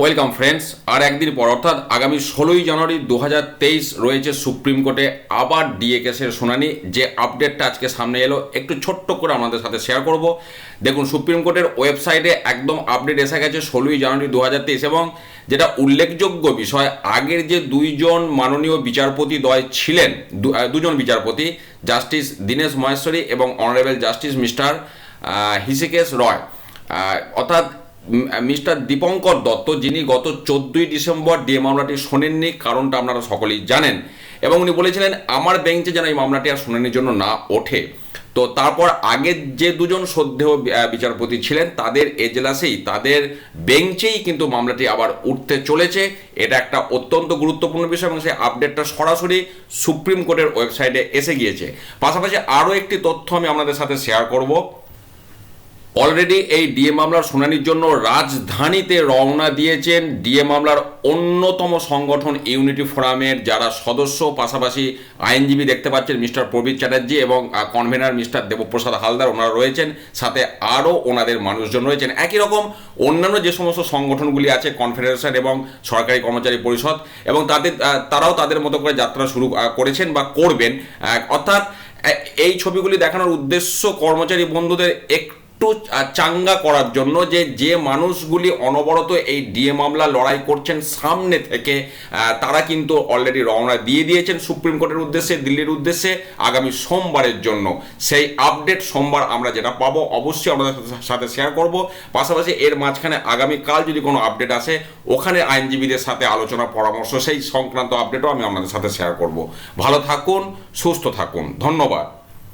Welcome friends. আর একদিন পর অর্থাৎ আগামী 16ই জানুয়ারি 2023 রয়েছে সুপ্রিম কোর্টে আবার ডিএ কেসের শুনানি। যে আপডেটটা আজকে সামনে এলো একটু ছোট্ট করে আমাদের সাথে শেয়ার করব। দেখুন, সুপ্রিম কোর্টের ওয়েবসাইটে একদম আপডেট এসে গেছে 16ই জানুয়ারি 2023, এবং যেটা উল্লেখযোগ্য বিষয়, আগের যে দুইজন মাননীয় বিচারপতি দ্বয় ছিলেন, দুজন বিচারপতি, জাস্টিস দীনেশ মহেশ্বরী এবং অনারেবল জাস্টিস মিস্টার হৃষিকেশ রয়, অর্থাৎ মিস্টার দীপঙ্কর দত্ত, যিনি গত 14ই ডিসেম্বর ডিএ মামলাটি শোনেননি, কারণটা আপনারা সকলেই জানেন, এবং উনি বলেছিলেন আমার বেঞ্চে যেন এই মামলাটি আর শুনানির জন্য না ওঠে। তো তারপর আগের যে দুজন শ্রদ্ধেয় বিচারপতি ছিলেন তাদের এজলাসেই, তাদের বেঞ্চেই কিন্তু মামলাটি আবার উঠতে চলেছে। এটা একটা অত্যন্ত গুরুত্বপূর্ণ বিষয়, এবং সেই আপডেটটা সরাসরি সুপ্রিম কোর্টের ওয়েবসাইটে এসে গিয়েছে। পাশাপাশি আরও একটি তথ্য আমি আপনাদের সাথে শেয়ার করব। অলরেডি এই ডিএ মামলার শুনানির জন্য রাজধানীতে রওনা দিয়েছেন ডিএ মামলার অন্যতম সংগঠন ইউনিটি ফোরামের যারা সদস্য, পাশাপাশি আইনজীবী দেখতে পাচ্ছেন মিস্টার প্রবীর চ্যাটার্জি এবং কনভেনার মিস্টার দেবপ্রসাদ হালদার, ওনারা রয়েছেন, সাথে আরও ওনাদের মানুষজন রয়েছেন। একই রকম অন্যান্য যে সমস্ত সংগঠনগুলি আছে, কনফেডারেশন এবং সরকারি কর্মচারী পরিষদ, এবং তারাও তাদের মতো করে যাত্রা শুরু করেছেন বা করবেন। অর্থাৎ এই ছবিগুলি দেখানোর উদ্দেশ্য কর্মচারী বন্ধুদের একটু চাঙ্গা করার জন্য যে মানুষগুলি অনবরত এই ডিএ মামলা লড়াই করছেন সামনে থেকে, তারা কিন্তু অলরেডি রওনা দিয়ে দিয়েছেন সুপ্রিম কোর্টের উদ্দেশ্যে, দিল্লির উদ্দেশ্যে আগামী সোমবারের জন্য। সেই আপডেট সোমবার আমরা যেটা পাবো অবশ্যই আমাদের সাথে শেয়ার করব। পাশাপাশি এর মাঝখানে আগামীকাল যদি কোনো আপডেট আসে, ওখানে আইনজীবীদের সাথে আলোচনা পরামর্শ সেই সংক্রান্ত আপডেটও আমি আপনাদের সাথে শেয়ার করব। ভালো থাকুন, সুস্থ থাকুন, ধন্যবাদ।